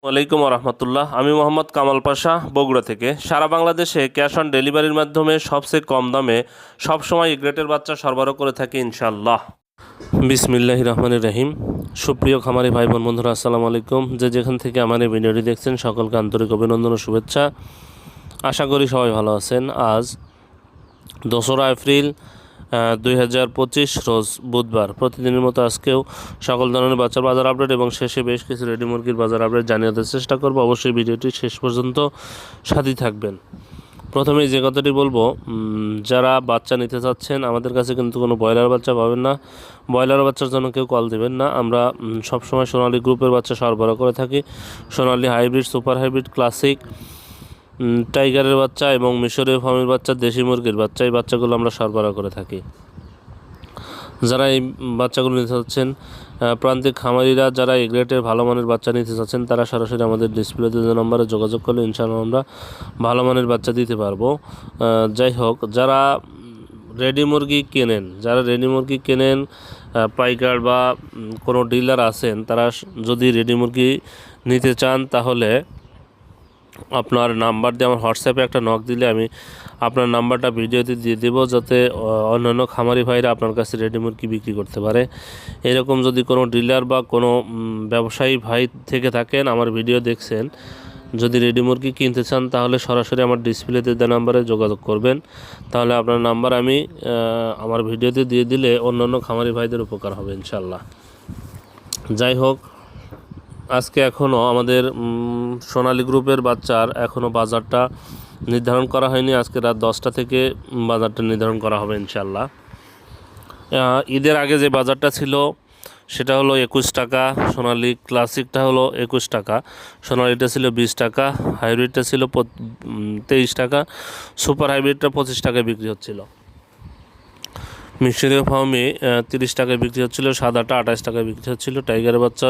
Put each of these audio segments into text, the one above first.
ওয়ালাইকুম রহমতুল্লাহ। আমি মোহাম্মদ কামাল পাশা, বগুড়া থেকে। সারা বাংলাদেশে ক্যাশ অন ডেলিভারির মাধ্যমে সবচেয়ে কম দামে সবসময় এ গ্রেটের বাচ্চা সরবরাহ করে থাকি ইনশাআল্লাহ। বিসমিল্লাহির রহমানির রহিম। সুপ্রিয় খামারি ভাই বোন বন্ধুরা, আসসালামু আলাইকুম। যেখান থেকে আমার এই ভিডিওটি দেখছেন সকলকে আন্তরিক অভিনন্দন ও শুভেচ্ছা। আশা করি সবাই ভালো আছেন। আজ 2রা এপ্রিল 2025 রোজ বুধবার। প্রতিদিনের মতো আজকেও সকল ধরনের বাচ্চার বাজার আপডেট এবং শেষে বেশ কিছু রেডি মুরগির বাজার আপডেট জানিয়ে দেওয়ার চেষ্টা করব। অবশ্যই ভিডিওটি শেষ পর্যন্ত সাথী থাকবেন। প্রথমেই যে কথাটি বলবো, যারা বাচ্চা নিতে চাচ্ছেন আমাদের কাছে কিন্তু কোনো ব্রয়লার বাচ্চা পাবেন না। ব্রয়লার বাচ্চার জন্য কেউ কল দেবেন না। আমরা সবসময় সোনালী গ্রুপের বাচ্চা সরবরাহ করে থাকি। সোনালী হাইব্রিড, সুপার হাইব্রিড, ক্লাসিক, টাইগারের বাচ্চা এবং মিশরীয় ফার্মের বাচ্চা, দেশি মুরগির বাচ্চা, এই বাচ্চাগুলো আমরা সরবরাহ করে থাকি। যারা এই বাচ্চাগুলো নিতে চাচ্ছেন, প্রান্তিক খামারিরা যারা এই গ্রেটের ভালো মানের বাচ্চা নিতে চাচ্ছেন, তারা সরাসরি আমাদের ডিসপ্লেতে যে নম্বরে যোগাযোগ করলে ইনশাআল্লাহ আমরা ভালো মানের বাচ্চা দিতে পারবো। যাই হোক, যারা রেডি মুরগি কেনেন, পাইকার বা কোনো ডিলার আছেন, তারা যদি রেডি মুরগি নিতে চান তাহলে আপনার নাম্বার দিয়ে আমার হোয়াটসঅ্যাপে একটা নক দিলে আমি আপনার নাম্বারটা ভিডিওতে দিয়ে দেবো, যাতে অন্যান্য খামারি ভাইরা আপনার কাছে রেডি মুরগি বিক্রি করতে পারে। এরকম যদি কোনো ডিলার বা কোনো ব্যবসায়ী ভাই থেকে থাকেন, আমার ভিডিও দেখছেন, যদি রেডি মুরগি কিনতে চান তাহলে সরাসরি আমার ডিসপ্লেতে দেওয়া নাম্বারে যোগাযোগ করবেন। তাহলে আপনার নাম্বার আমি আমার ভিডিওতে দিয়ে দিলে অন্যান্য খামারি ভাইদের উপকার হবে ইনশাল্লাহ। যাই হোক, আজকে এখনও আমাদের সোনালী গ্রুপের বাচ্চার এখনও বাজারটা নির্ধারণ করা হয়নি। আজকে রাত 10টা থেকে বাজারটা নির্ধারণ করা হবে ইনশাল্লাহ। ঈদের আগে যে বাজারটা ছিল সেটা হলো 21 টাকা, সোনালী ক্লাসিকটা হলো 21 টাকা, সোনালীটা ছিল 20 টাকা, হাইব্রিডটা ছিল 23 টাকা, সুপার হাইব্রিডটা 25 টাকায় বিক্রি হচ্ছিল। মিশরীয় ফার্মে 30 টাকায় বিক্রি হচ্ছিল, সাদাটা 28 টাকায় বিক্রি হচ্ছিল, টাইগারের বাচ্চা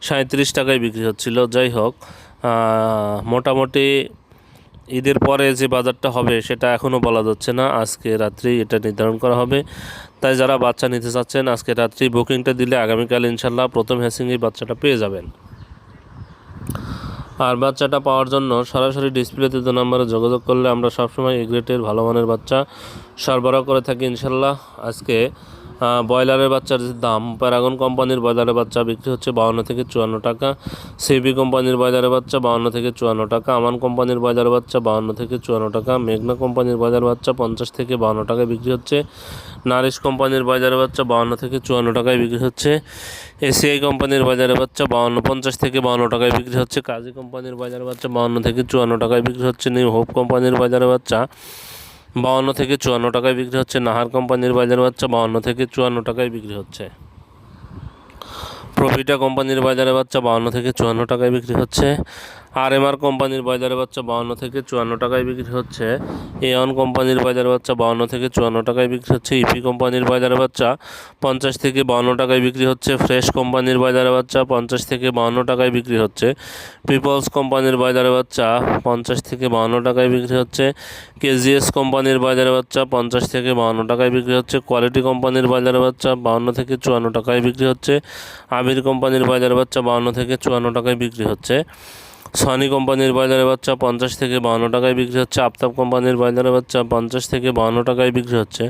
37 টাকায় বিক্রি হচ্ছিল। যাই হোক, মোটামুটি ঈদের পরে যে বাজারটা হবে সেটা এখনও বলা যাচ্ছে না। আজকে রাত্রেই এটা নির্ধারণ করা হবে। তাই যারা বাচ্চা নিতে চাচ্ছেন আজকে রাত্রি বুকিংটা দিলে আগামীকাল ইনশাল্লাহ প্রথম হ্যাচিংয়ে বাচ্চাটা পেয়ে যাবেন। আর বাচ্চাটা পাওয়ার জন্য সরাসরি ডিসপ্লেতে যে নাম্বারে যোগাযোগ করলে আমরা সবসময় এই গ্রেটের ভালো মানের বাচ্চা সরবরাহ করে থাকি ইনশাল্লাহ। আজকে ব্রয়লারের বাচ্চার যে দাম, প্যারাগন কোম্পানির ব্রয়লারের বাচ্চা বিক্রি হচ্ছে 52 থেকে 54 টাকা, সিবি কোম্পানির ব্রয়লারের বাচ্চা 52 থেকে 54 টাকা, আমান কোম্পানির ব্রয়লারের বাচ্চা 52 থেকে 54 টাকা, মেঘনা কোম্পানির ব্রয়লার বাচ্চা 50 থেকে 52 টাকায় বিক্রি হচ্ছে, নারিশ কোম্পানির ব্রয়লারের বাচ্চা 52 থেকে 54 টাকায় বিক্রি হচ্ছে, এসিআই কোম্পানির ব্রয়লারের বাচ্চা 50 থেকে 52 টাকায় বিক্রি হচ্ছে, কাজী কোম্পানির ব্রয়লারের বাচ্চা 52 থেকে 54 টাকায় বিক্রি হচ্ছে, নিউ হোপ কোম্পানির ব্রয়লারের বাচ্চা 52 থেকে 54 টাকায় বিক্রি হচ্ছে, নাহার কোম্পানির ব্রয়লার বাচ্চা 52 থেকে 54 টাকায় বিক্রি হচ্ছে, প্রফিটা কোম্পানির ব্রয়লারের বাচ্চা 52 থেকে 54 টাকায় বিক্রি হচ্ছে, আরএমআর কোম্পানির ব্রয়লারের বাচ্চা 52 থেকে 54 টাকায় বিক্রি হচ্ছে, এওয়ান কোম্পানির ব্রয়লারের বাচ্চা 52 থেকে 54 টাকায় বিক্রি হচ্ছে, ইপি কোম্পানির ব্রয়লারের বাচ্চা 50 থেকে 52 টাকায় বিক্রি হচ্ছে, ফ্রেশ কোম্পানির ব্রয়লারের বাচ্চা 50 থেকে 52 টাকায় বিক্রি হচ্ছে, পিপলস কোম্পানির ব্রয়লারের বাচ্চা 50 থেকে 52 টাকায় বিক্রি হচ্ছে, কেজিএস কোম্পানির ব্রয়লারের বাচ্চা 50 থেকে 52 টাকায় বিক্রি হচ্ছে, কোয়ালিটি কোম্পানির ব্রয়লারের বাচ্চা 52 থেকে 54 টাকায় বিক্রি হচ্ছে, আমির কোম্পানির ব্রয়লারের বাচ্চা 52 থেকে 54 টাকায় বিক্রি হচ্ছে, সনি কোম্পানির ব্রয়লারের বাচ্চা 50 থেকে 52 টাকায় বিক্রি হচ্ছে, আফতাব কোম্পানির ব্রয়লারের বাচ্চা 50 থেকে 52 টাকায় বিক্রি হচ্ছে,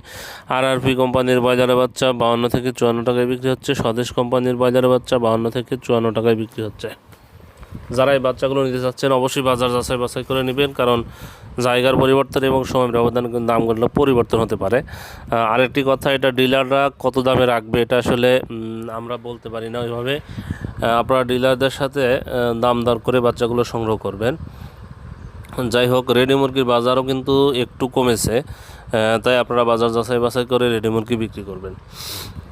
আরআরপি কোম্পানির ব্রয়লারের বাচ্চা 52 থেকে 54 টাকায় বিক্রি হচ্ছে, স্বদেশ কোম্পানির ব্রয়লারের বাচ্চা 52 থেকে 54 টাকায় বিক্রি হচ্ছে। যারা এই বাচ্চাগুলো নিতে চাচ্ছেন অবশ্যই বাজার যাচাই করে নেবেন, কারণ জায়গার পরিবর্তন এবং সময়ের ব্যবধানে কিন্তু দামগুলো পরিবর্তন হতে পারে। আরেকটি কথা, এটা ডিলাররা কত দামে রাখবে এটা আসলে আমরা বলতে পারি না ওইভাবে। আপনারা ডিলারদের সাথে দাম দর করে বাচ্চাগুলো সংগ্রহ করবেন। যাই হোক, রেডি মুরগির বাজারও কিন্তু একটু কমেছে, তাই আপনারা বাজার যাচাই করে রেডি মুরগি বিক্রি করবেন।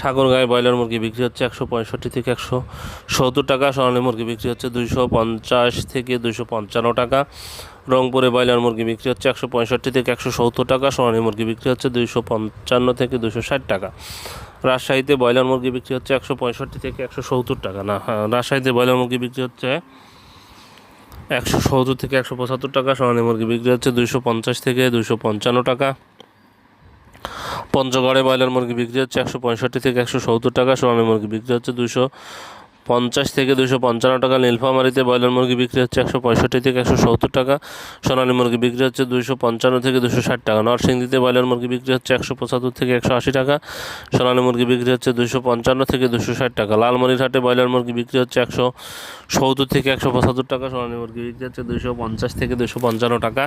ঠাকুরগাঁয়ে ব্রয়লার মুরগি বিক্রি হচ্ছে 165 থেকে 170 টাকা, সোনালী মুরগি বিক্রি হচ্ছে 250 থেকে 255 টাকা, রংপুরে ব্রয়লার মুরগি বিক্রি হচ্ছে 165 থেকে 170 টাকা, সোনালী মুরগি বিক্রি হচ্ছে 255 থেকে 260 টাকা, রাজশাহীতে ব্রয়লার মুরগি বিক্রি হচ্ছে 165 থেকে 170 টাকা, না রাজশাহীতে ব্রয়লার মুরগি বিক্রি হচ্ছে 170 থেকে 175 টাকা, সোনালী মুরগি বিক্রি হচ্ছে 250 থেকে 255 টাকা, পঞ্চগড়ে ব্রয়লার মুরগি বিক্রি হচ্ছে 165 থেকে 170 টাকা, সোনালী মুরগি বিক্রি হচ্ছে 50 থেকে 255 টাকা। নীলফামারীতে ব্রয়লার মুরগি বিক্রি হচ্ছে 165 থেকে 170 টাকা। সোনালী মুরগি বিক্রি হচ্ছে 255 থেকে 260 টাকা। নরসিংদীতে ব্রয়লার মুরগি বিক্রি হচ্ছে 175 থেকে 180 টাকা। সোনালী মুরগি বিক্রি হচ্ছে 255 থেকে 260 টাকা। লালমনিরহাটে ব্রয়লার মুরগি বিক্রি হচ্ছে 170 থেকে 175 টাকা। সোনালী মুরগি বিক্রি হচ্ছে 250 থেকে 255 টাকা।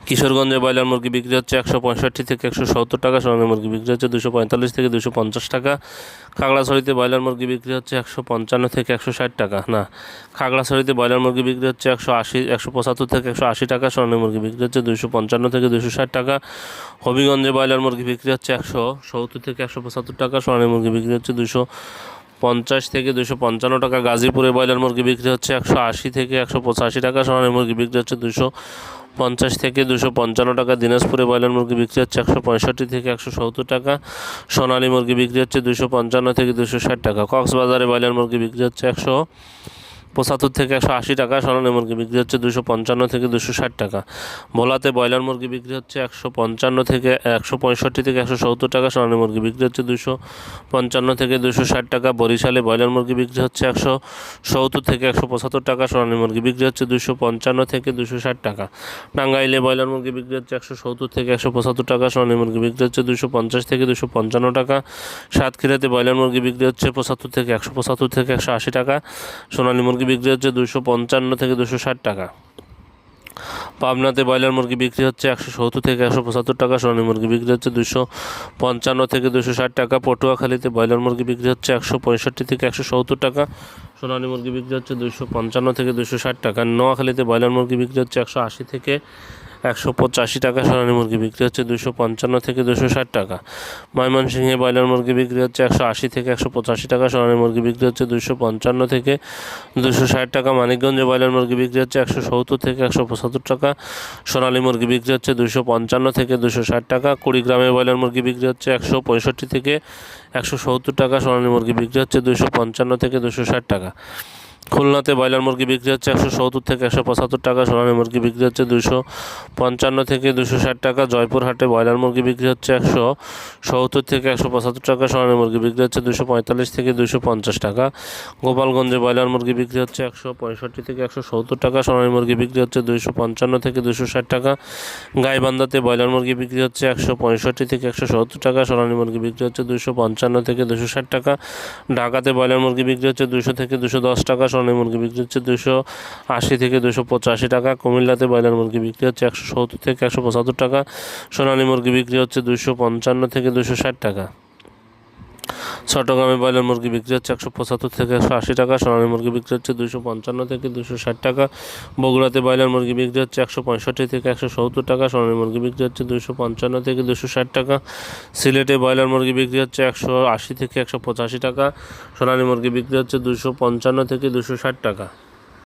কিশোরগঞ্জে ব্রয়লার মুরগি বিক্রি হচ্ছে 165 থেকে 170 টাকা। সোনালী মুরগি বিক্রি হচ্ছে 245 থেকে 250 টাকা। খাগড়াছড়িতে ব্রয়লার মুরগি বিক্রি হচ্ছে 155 থেকে 160 টাকা। খাগড়াছড়িতে ব্রয়লার মুরগি বিক্রি হচ্ছে 175 থেকে 180 টাকা। সোনালী মুরগি বিক্রি হচ্ছে 255 থেকে 260 টাকা। হবিগঞ্জে ব্রয়লার মুরগি বিক্রি হচ্ছে 170 থেকে 175 টাকা। সোনালী মুরগি বিক্রি হচ্ছে 250 থেকে 255 টাকা। গাজীপুরে ব্রয়লার মুরগি বিক্রি হচ্ছে 180 থেকে 185 টাকা। সোনালী মুরগি বিক্রি হচ্ছে 250 থেকে 255 টাকা। দিনাজপুরে ব্রয়লার মুরগি বিক্রি হচ্ছে 165 থেকে 170 টাকা। সোনালী মুরগি বিক্রি হচ্ছে 255 থেকে 260 টাকা। কক্সবাজারে ব্রয়লার মুরগি বিক্রি হচ্ছে 175 থেকে 180 টাকা। সোনালী মুরগি বিক্রি হচ্ছে 255 থেকে 260 টাকা। ভোলাতে ব্রয়লার মুরগি বিক্রি হচ্ছে 155 থেকে 165 থেকে 170 টাকা। সোনালী মুরগি বিক্রি হচ্ছে 255 থেকে 260 টাকা। বরিশালে ব্রয়লার মুরগি বিক্রি হচ্ছে 170 থেকে 175 টাকা। সোনালী মুরগি বিক্রি হচ্ছে 255 থেকে 260 টাকা। টাঙ্গাইলে ব্রয়লার মুরগি বিক্রি হচ্ছে 170 থেকে 175 টাকা। সোনালী মুরগি বিক্রি হচ্ছে 250 থেকে 255 টাকা। সাতক্ষীরাতে ব্রয়লার মুরগি বিক্রি হচ্ছে 75 থেকে 175 থেকে 180 টাকা। সোনালী মুরগি বিক্রি হচ্ছে 255 থেকে 260 টাকা। পাবনাতে ব্রয়লার মুরগি বিক্রি হচ্ছে 170 থেকে 175 টাকা। সোনালী মুরগি বিক্রি হচ্ছে 255 থেকে 260 টাকা। পটুয়াখালীতে ব্রয়লার মুরগি বিক্রি হচ্ছে 165 থেকে 170 টাকা। সোনালী মুরগি বিক্রি হচ্ছে 255 থেকে 260 টাকা। নোয়াখালীতে ব্রয়লার মুরগি বিক্রি হচ্ছে 180 থেকে 185 টাকা। সোনালী মুরগি বিক্রি হচ্ছে 255 থেকে 260 টাকা। ময়মনসিংহে ব্রয়লার মুরগি বিক্রি হচ্ছে 180 থেকে 185 টাকা। সোনালী মুরগি বিক্রি হচ্ছে 255 থেকে 260 টাকা। মানিকগঞ্জে ব্রয়লার মুরগি বিক্রি হচ্ছে 170 থেকে 175 টাকা। সোনালী মুরগি বিক্রি হচ্ছে 255 থেকে 260 টাকা। কুড়িগ্রামে ব্রয়লার মুরগি বিক্রি হচ্ছে 165 থেকে 170 টাকা। সোনালী মুরগি বিক্রি হচ্ছে 255 থেকে 260 টাকা। খুলনাতে ব্রয়লার মুরগি বিক্রি হচ্ছে 170 থেকে 175 টাকা। সোনালী মুরগি বিক্রি হচ্ছে 255 থেকে 260 টাকা। জয়পুরহাটে ব্রয়লার মুরগি বিক্রি হচ্ছে 170 থেকে 175 টাকা। সোনালী মুরগি বিক্রি হচ্ছে 245 থেকে 250 টাকা। গোপালগঞ্জে ব্রয়লার মুরগি বিক্রি হচ্ছে 165 থেকে 170 টাকা। সোনালী মুরগি বিক্রি হচ্ছে 255 থেকে 260 টাকা। গাইবান্ধাতে ব্রয়লার মুরগি বিক্রি হচ্ছে 165 থেকে 170 টাকা। সোনালী মুরগি বিক্রি হচ্ছে 255 থেকে 260 টাকা। ঢাকাতে ব্রয়লার মুরগি বিক্রি হচ্ছে 200 থেকে 210 টাকা। সোনালী মুরগি বিক্রি হচ্ছে 280 থেকে 285 টাকা। কুমিল্লাতে ব্রয়লার মুরগি বিক্রি হচ্ছে 170 থেকে 175 টাকা। সোনালী মুরগি বিক্রি হচ্ছে 255 থেকে 260 টাকা। চট্টগ্রামে ব্রয়লার মুরগি বিক্রি হচ্ছে 175 থেকে 180 টাকা। সোনালী মুরগি বিক্রি হচ্ছে 255 থেকে 260 টাকা। বগুড়াতে ব্রয়লার মুরগি বিক্রি হচ্ছে 165 থেকে 170 টাকা। সোনালী মুরগি বিক্রি হচ্ছে 255 থেকে 260 টাকা। সিলেটে ব্রয়লার মুরগি বিক্রি হচ্ছে 180 থেকে 185 টাকা। সোনালী মুরগি বিক্রি হচ্ছে 255 থেকে 260 টাকা।